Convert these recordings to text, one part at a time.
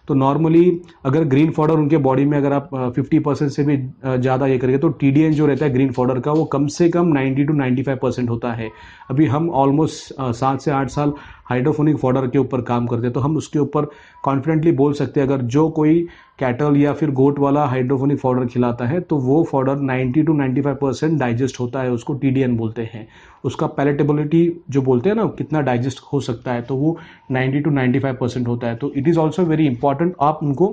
तो नॉर्मली अगर green fodder उनके बॉडी में अगर आप 50% से भी ज़्यादा ये करेंगे तो टीडीएन जो रहता है ग्रीन फॉडर का वो कम से कम 90 to 95% होता है। अभी हम ऑलमोस्ट 7 से 8 साल हाइड्रोफोनिक फॉडर के ऊपर काम करते हैं, तो हम उसके ऊपर कॉन्फिडेंटली बोल सकते हैं अगर जो कोई कैटल या फिर गोट वाला हाइड्रोफोनिक फॉडर खिलाता है तो वो फॉडर 90 to 95% डाइजेस्ट होता है, उसको टीडीएन बोलते हैं। उसका पैलेटेबिलिटी जो बोलते हैं ना कितना डाइजेस्ट हो सकता है, तो वो 90 to 95% होता है। तो it is also very important आप उनको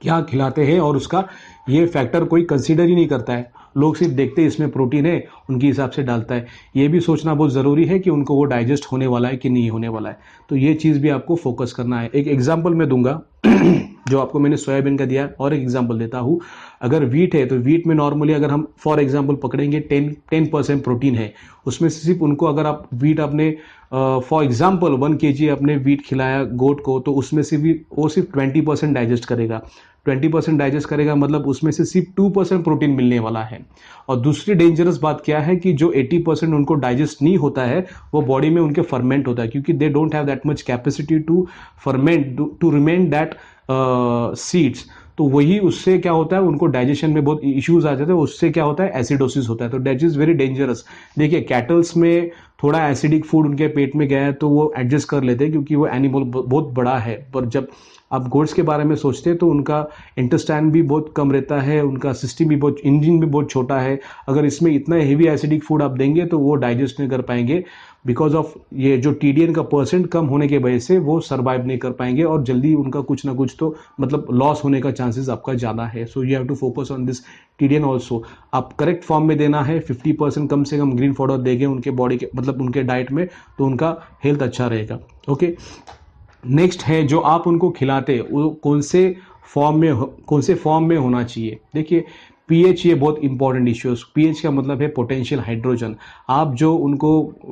क्या खिलाते हैं, और उसका ये फैक्टर कोई कंसीडर ही नहीं करता है। लोग सिर्फ देखते हैं इसमें प्रोटीन है, उनके हिसाब से डालता है। ये भी सोचना बहुत ज़रूरी है कि उनको वो डाइजेस्ट होने वाला है कि नहीं होने वाला है। तो ये चीज़ भी आपको फोकस करना है। एक एग्जांपल मैं दूंगा जो आपको मैंने सोयाबीन का दिया, और एक एग्जांपल देता हूँ। अगर वीट है तो वीट में नॉर्मली अगर हम फॉर एग्जांपल पकड़ेंगे 10% प्रोटीन है, उसमें से सिर्फ उनको अगर आप वीट अपने फॉर एग्जांपल 1 kg अपने वीट खिलाया गोट को, तो उसमें से भी वो सिर्फ 20% डाइजेस्ट करेगा। 20% डाइजेस्ट करेगा मतलब उसमें से सिर्फ 2% प्रोटीन मिलने वाला है। और दूसरी डेंजरस बात क्या है कि जो 80% उनको डाइजेस्ट नहीं होता है वो बॉडी में उनके फर्मेंट होता है, क्योंकि they don't have that much capacity to ferment to remain that seeds. तो वही उससे क्या होता है उनको डाइजेशन में बहुत इश्यूज आ जाते हैं, उससे क्या होता है एसिडोसिस होता है। तो दैट इज वेरी डेंजरस। देखिए कैटल्स में थोड़ा एसिडिक फूड उनके पेट में गया है तो वो एडजस्ट कर लेते हैं क्योंकि वो एनिमल बहुत बड़ा है, पर जब आप गोट्स के बारे में सोचते हैं तो उनका इंटेस्टाइन भी बहुत कम रहता है, उनका सिस्टम भी बहुत, इंजन भी बहुत छोटा है। अगर इसमें इतना हेवी एसिडिक फूड आप देंगे तो वो डाइजेस्ट नहीं कर पाएंगे, बिकॉज ऑफ ये जो टीडीएन का परसेंट कम होने की वजह से वो सर्वाइव नहीं कर पाएंगे और जल्दी उनका कुछ ना कुछ तो मतलब लॉस होने का चांसेस आपका ज़्यादा है। So you have to focus on this TDN also. आप करेक्ट फॉर्म में देना है, 50% कम से कम ग्रीन फॉडर देंगे उनके बॉडी के मतलब उनके डाइट में, तो उनका हेल्थ अच्छा रहेगा। ओके, नेक्स्ट है जो आप उनको खिलाते हैं वो कौन से फॉर्म में होना चाहिए। देखिए पीएच ये बहुत इंपॉर्टेंट इश्यू है। पीएच का मतलब है पोटेंशियल हाइड्रोजन। आप जो उनको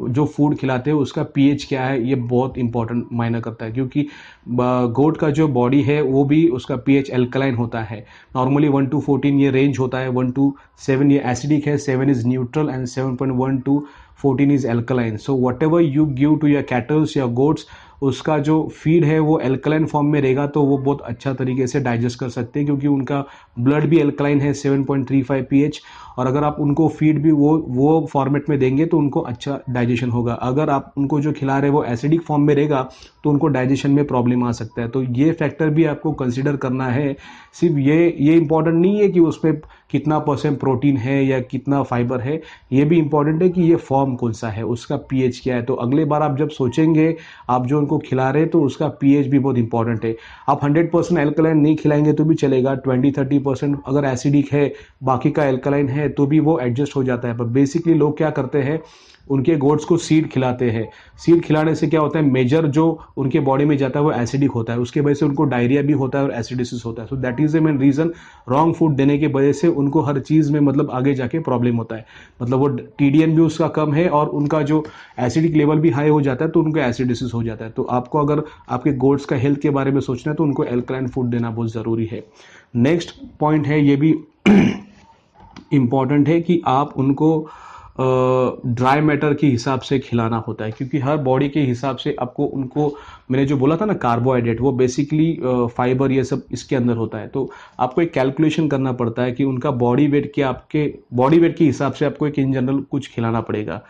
जो फूड खिलाते हैं उसका पीएच क्या है ये बहुत इंपॉर्टेंट मायना करता है, क्योंकि गोट का जो बॉडी है वो भी उसका पीएच एल्कलाइन होता है। नॉर्मली 1 to 14 ये रेंज होता है, 1 to 7 ये एसिडिक है, 7 is neutral and 7.1 to 14 is alkaline. So whatever you give to your cattles या गोट्स उसका जो फीड है वो एल्कलाइन फॉर्म में रहेगा तो वो बहुत अच्छा तरीके से डाइजेस्ट कर सकते हैं, क्योंकि उनका ब्लड भी एल्कलाइन है 7.35 pH। और अगर आप उनको फीड भी वो फॉर्मेट में देंगे तो उनको अच्छा डाइजेशन होगा। अगर आप उनको जो खिला रहे हैं वो एसिडिक फॉर्म में रहेगा तो उनको डाइजेशन में प्रॉब्लम आ सकता है। तो ये फैक्टर भी आपको कंसिडर करना है। सिर्फ ये इंपॉर्टेंट नहीं है कि उसमें कितना % प्रोटीन है या कितना फाइबर है, ये भी इंपॉर्टेंट है कि ये फॉर्म कौन सा है, उसका पीएच क्या है। तो अगले बार आप जब सोचेंगे आप जो उनको खिला रहे हैं तो उसका पीएच भी बहुत इंपॉर्टेंट है। आप 100% एल्कलाइन नहीं खिलाएंगे तो भी चलेगा, 20-30% अगर एसिडिक है बाकी का एल्कलाइन है तो भी वो एडजस्ट हो जाता है। पर बेसिकली लोग क्या करते हैं उनके गोट्स को सीड खिलाते हैं। सीड खिलाने से क्या होता है मेजर जो उनके बॉडी में जाता है वो एसिडिक होता है, उसके वजह से उनको डायरिया भी होता है और एसिडिसिस होता है। So that is the main reason. Wrong food देने की वजह से उनको हर चीज़ में मतलब आगे जाके प्रॉब्लम होता है। मतलब वो टीडीएन भी उसका कम है और उनका जो एसिडिक लेवल भी हाई हो जाता है तो उनको एसिडिसिस हो जाता है। तो आपको अगर आपके गोट्स का हेल्थ के बारे में सोचना है तो उनको एल्कलाइन फूड देना बहुत ज़रूरी है। नेक्स्ट पॉइंट है ये भी इम्पॉर्टेंट है कि आप उनको ड्राई मैटर के हिसाब से खिलाना होता है, क्योंकि हर बॉडी के हिसाब से आपको उनको मैंने जो बोला था ना कार्बोहाइड्रेट वो बेसिकली फाइबर ये सब इसके अंदर होता है। तो आपको एक कैलकुलेशन करना पड़ता है कि उनका बॉडी वेट के आपके बॉडी वेट के हिसाब से आपको एक इन जनरल कुछ खिलाना पड़ेगा।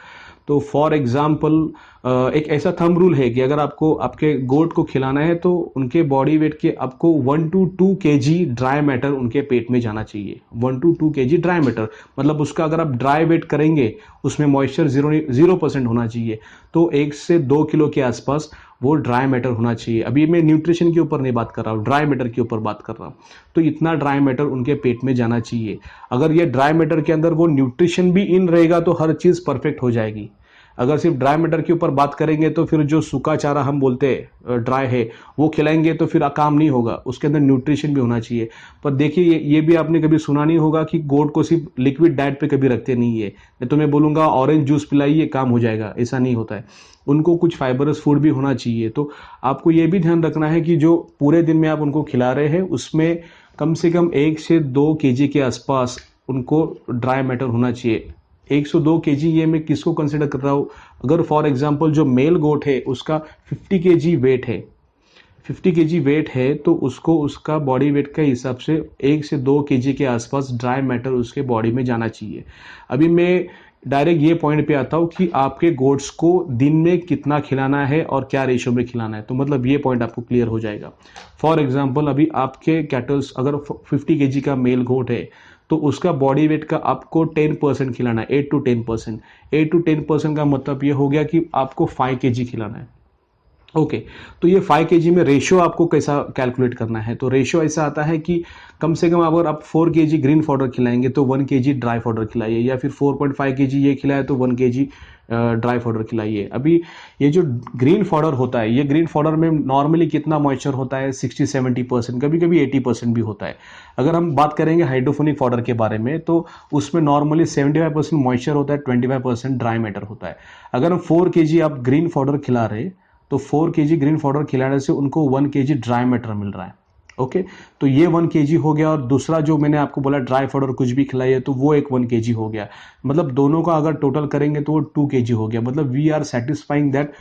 तो फॉर एग्जाम्पल एक ऐसा थंब रूल है कि अगर आपको आपके गोट को खिलाना है तो उनके बॉडी वेट के आपको 1 to 2 kg ड्राई मैटर उनके पेट में जाना चाहिए। 1 to 2 kg ड्राई मैटर मतलब उसका अगर आप ड्राई वेट करेंगे उसमें मॉइस्चर 0% होना चाहिए, तो 1 से 2 किलो के आसपास वो ड्राई मैटर होना चाहिए। अभी मैं न्यूट्रिशन के ऊपर नहीं बात कर रहा हूँ, ड्राई मैटर के ऊपर बात कर रहा हूँ। तो इतना ड्राई मैटर उनके पेट में जाना चाहिए। अगर ये ड्राई मैटर के अंदर वो न्यूट्रिशन भी इन रहेगा तो हर चीज़ परफेक्ट हो जाएगी। अगर सिर्फ ड्राई मैटर के ऊपर बात करेंगे तो फिर जो सूखा चारा हम बोलते हैं ड्राई है वो खिलाएंगे तो फिर काम नहीं होगा, उसके अंदर न्यूट्रिशन भी होना चाहिए। पर देखिए ये भी आपने कभी सुना नहीं होगा कि गोट को सिर्फ लिक्विड डाइट पे कभी रखते नहीं है। मैं तुम्हें बोलूँगा ऑरेंज जूस पिलाइए काम हो जाएगा, ऐसा नहीं होता है। उनको कुछ फाइबरस फूड भी होना चाहिए। तो आपको ये भी ध्यान रखना है कि जो पूरे दिन में आप उनको खिला रहे हैं उसमें कम से कम 1 से 2 kg के आसपास उनको ड्राई मैटर होना चाहिए। 1 से 2 kg ये मैं किसको कंसिडर कर रहा हूँ, अगर फॉर एग्जांपल जो मेल गोट है उसका 50 kg वेट है, 50 केजी वेट है तो उसको उसका बॉडी वेट के हिसाब से 1 से 2 केजी के आसपास ड्राई मैटर उसके बॉडी में जाना चाहिए। अभी मैं डायरेक्ट ये पॉइंट पे आता हूँ कि आपके गोट्स को दिन में कितना खिलाना है और क्या रेशो में खिलाना है, तो मतलब ये पॉइंट आपको क्लियर हो जाएगा। फॉर एग्जांपल अभी आपके कैटल्स अगर 50 केजी का मेल गोट है तो उसका बॉडी वेट का आपको 10% खिलाना है, 8 to 10%। 8 to 10% का मतलब ये हो गया कि आपको 5 केजी खिलाना है। ओके तो ये 5 केजी में रेशियो आपको कैसा कैलकुलेट करना है, तो रेशियो ऐसा आता है कि कम से कम अगर आप 4 केजी ग्रीन फॉडर खिलाएंगे तो 1 केजी ड्राई फॉडर खिलाइए, या फिर 4.5 केजी ये खिलाए तो 1 केजी ड्राई फॉडर खिलाइए। अभी ये जो ग्रीन फॉडर होता है, ये ग्रीन फॉडर में नॉर्मली कितना मॉइस्चर होता है, 60-70%, कभी कभी 80% भी होता है। अगर हम बात करेंगे हाइड्रोफोनिक फॉडर के बारे में तो उसमें नॉर्मली 75% मॉइस्चर होता है, 25% ड्राई मैटर होता है। अगर हम 4 केजी आप ग्रीन फॉडर खिला रहे तो 4 केजी ग्रीन फॉडर खिलाने से उनको 1 केजी ड्राई मैटर मिल रहा है। ओके तो ये 1 केजी हो गया, और दूसरा जो मैंने आपको बोला ड्राई फॉडर कुछ भी खिलाइए तो वो एक 1 केजी हो गया। मतलब दोनों का अगर टोटल करेंगे तो वो 2 केजी हो गया। मतलब we are satisfying that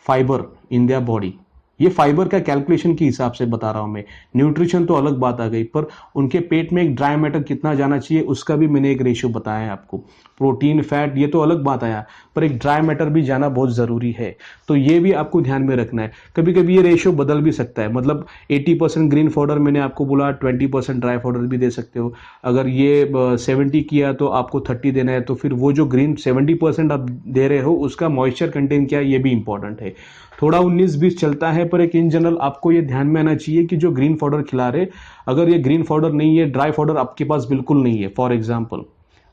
fibre in their body. ये फाइबर का कैलकुलेशन के हिसाब से बता रहा हूं मैं। न्यूट्रिशन तो अलग बात आ गई, पर उनके पेट में एक ड्राई मैटर कितना जाना चाहिए उसका भी मैंने एक रेशियो बताया है आपको। प्रोटीन फैट ये तो अलग बात आया, पर एक ड्राई मैटर भी जाना बहुत जरूरी है, तो ये भी आपको ध्यान में रखना है। कभी कभी ये रेशियो बदल भी सकता है, मतलब 80% ग्रीन फॉडर मैंने आपको बोला, 20% ड्राई फॉडर भी दे सकते हो। अगर ये 70 किया तो आपको 30 देना है, तो फिर वो जो ग्रीन 70% आप दे रहे हो उसका मॉइस्चर कंटेंट क्या है ये भी इंपॉर्टेंट है। थोड़ा 19-20 चलता है, पर एक इन जनरल आपको ये ध्यान में आना चाहिए कि जो ग्रीन फॉडर खिला रहे, अगर ये ग्रीन फॉडर नहीं है, ड्राई फॉडर आपके पास बिल्कुल नहीं है, फॉर एग्जाम्पल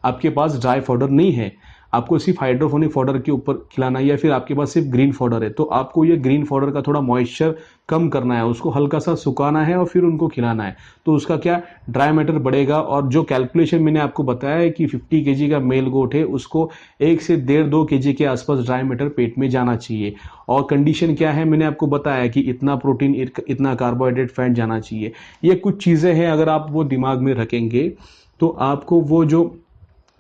आपके पास ड्राई फॉडर नहीं है, आपको सिर्फ हाइड्रोफोनिक फॉडर के ऊपर खिलाना है, या फिर आपके पास सिर्फ ग्रीन फॉडर है, तो आपको ये ग्रीन फॉडर का थोड़ा मॉइस्चर कम करना है, उसको हल्का सा सुखाना है और फिर उनको खिलाना है। तो उसका क्या ड्राई मैटर बढ़ेगा। और जो कैलकुलेशन मैंने आपको बताया है कि 50 केजी का मेल गोट है उसको 1 से 1.5-2 केजी के आसपास ड्राई मैटर पेट में जाना चाहिए। और कंडीशन क्या है मैंने आपको बताया कि इतना प्रोटीन इतना कार्बोहाइड्रेट फैट जाना चाहिए। ये कुछ चीज़ें हैं, अगर आप वो दिमाग में रखेंगे तो आपको वो जो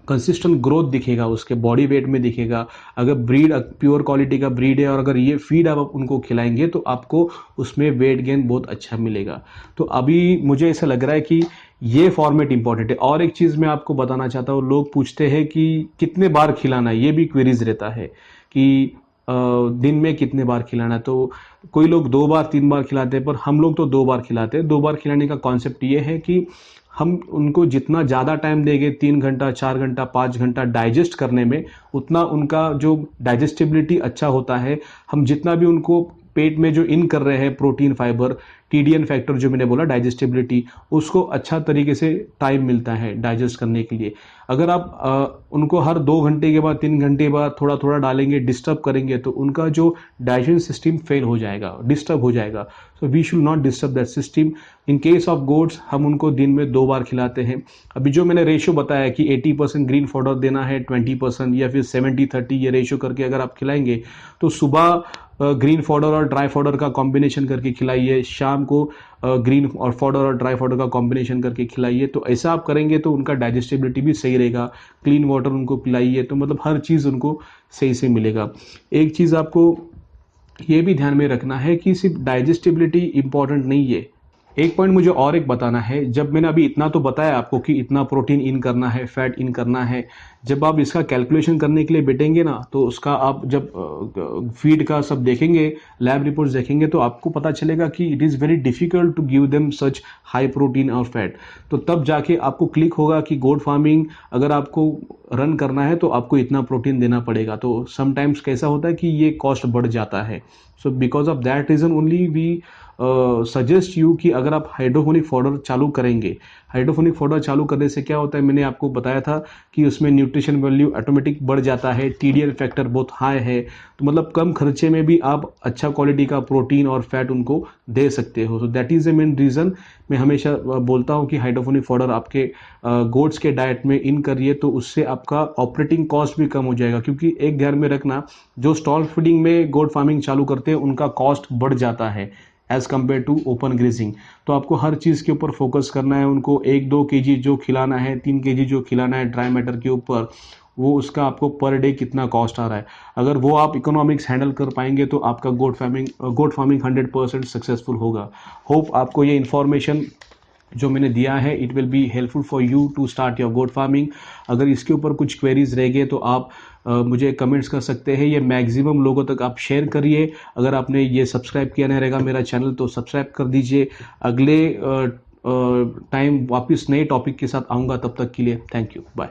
कंसिस्टेंट ग्रोथ दिखेगा उसके बॉडी वेट में दिखेगा। अगर ब्रीड प्योर क्वालिटी का ब्रीड है और अगर ये फीड आप उनको खिलाएंगे तो आपको उसमें वेट गेन बहुत अच्छा मिलेगा। तो अभी मुझे ऐसा लग रहा है कि ये फॉर्मेट इंपॉर्टेंट है। और एक चीज़ मैं आपको बताना चाहता हूँ, लोग पूछते हैं कि कितने बार खिलाना है, ये भी क्वेरीज रहता है कि दिन में कितने बार खिलाना है। तो कोई लोग 2 बार 3 बार खिलाते हैं, पर हम लोग तो 2 बार खिलाते हैं। 2 बार खिलाने का कॉन्सेप्ट ये है कि हम उनको जितना ज़्यादा टाइम देंगे, 3 घंटा 4 घंटा 5 घंटा डाइजेस्ट करने में, उतना उनका जो डाइजेस्टिबिलिटी अच्छा होता है। हम जितना भी उनको पेट में जो इन कर रहे हैं प्रोटीन फाइबर, टीडीएन फैक्टर जो मैंने बोला डाइजेस्टिबिलिटी, उसको अच्छा तरीके से टाइम मिलता है डाइजेस्ट करने के लिए। अगर आप उनको हर 2 घंटे के बाद 3 घंटे बाद थोड़ा थोड़ा डालेंगे, डिस्टर्ब करेंगे, तो उनका जो डाइजेशन सिस्टम फेल हो जाएगा, डिस्टर्ब हो जाएगा। So we should not disturb that system. In case of goats हम उनको दिन में 2 बार खिलाते हैं। अभी जो मैंने रेशियो बताया कि 80% ग्रीन फॉडर देना है, 20% या फिर 70-30 ये रेशियो करके अगर आप खिलाएंगे तो सुबह ग्रीन फॉडर और ड्राई फॉडर का कॉम्बिनेशन करके खिलाइए, शाम को ग्रीन और फॉडर और ड्राई फॉडर का कॉम्बिनेशन करके खिलाइए। तो ऐसा आप करेंगे तो उनका डाइजेस्टिबिलिटी भी सही रहेगा। क्लीन वाटर उनको पिलाइए, तो मतलब हर चीज़ उनको सही से मिलेगा। एक चीज़ आपको ये भी ध्यान में रखना है कि सिर्फ डाइजेस्टिबिलिटी इंपॉर्टेंट नहीं है। एक पॉइंट मुझे और एक बताना है, जब मैंने अभी इतना तो बताया आपको कि इतना प्रोटीन इन करना है, फैट इन करना है, जब आप इसका कैलकुलेशन करने के लिए बैठेंगे ना, तो उसका आप जब फीड का सब देखेंगे, लैब रिपोर्ट्स देखेंगे, तो आपको पता चलेगा कि it is very difficult to give them such high protein और फैट। तो तब जाके आपको क्लिक होगा कि गोट फार्मिंग अगर आपको रन करना है तो आपको इतना प्रोटीन देना पड़ेगा। तो समटाइम्स कैसा होता है कि ये कॉस्ट बढ़ जाता है। So because of that reason only we suggest you कि अगर आप हाइड्रोफोनिक फॉडर चालू करेंगे, हाइड्रोफोनिक फॉडर चालू करने से क्या होता है, मैंने आपको बताया था कि उसमें न्यूट्रिशन वैल्यू ऑटोमेटिक बढ़ जाता है, टीडीएन फैक्टर बहुत हाई है, तो मतलब कम खर्चे में भी आप अच्छा क्वालिटी का प्रोटीन और फैट उनको दे सकते हो। So that is the main reason मैं हमेशा बोलता हूँ कि हाइड्रोफोनिक फॉडर आपके गोट्स के डाइट में इन करिए, तो उससे आपका ऑपरेटिंग कॉस्ट भी कम हो जाएगा। क्योंकि एक ध्यान में रखना, जो स्टॉल फीडिंग में गोट फार्मिंग चालू करते हैं उनका कॉस्ट बढ़ जाता है as compared to open grazing. तो आपको हर चीज़ के ऊपर फोकस करना है, उनको 1-2 केजी जो खिलाना है, 3 केजी जो खिलाना है ड्राई मैटर के ऊपर, वो उसका आपको पर डे कितना कॉस्ट आ रहा है। अगर वो आप इकोनॉमिक्स हैंडल कर पाएंगे तो आपका गोट फार्मिंग 100% सक्सेसफुल होगा। होप आपको ये इन्फॉर्मेशन जो मैंने दिया है it will be helpful for you to start your goat farming. अगर इसके ऊपर कुछ क्वेरीज रह गए तो आप मुझे कमेंट्स कर सकते हैं। ये मैक्सिमम लोगों तक आप शेयर करिए। अगर आपने ये सब्सक्राइब किया नहीं रहेगा मेरा चैनल तो सब्सक्राइब कर दीजिए। अगले टाइम वापस नए टॉपिक के साथ आऊँगा, तब तक के लिए थैंक यू, बाय।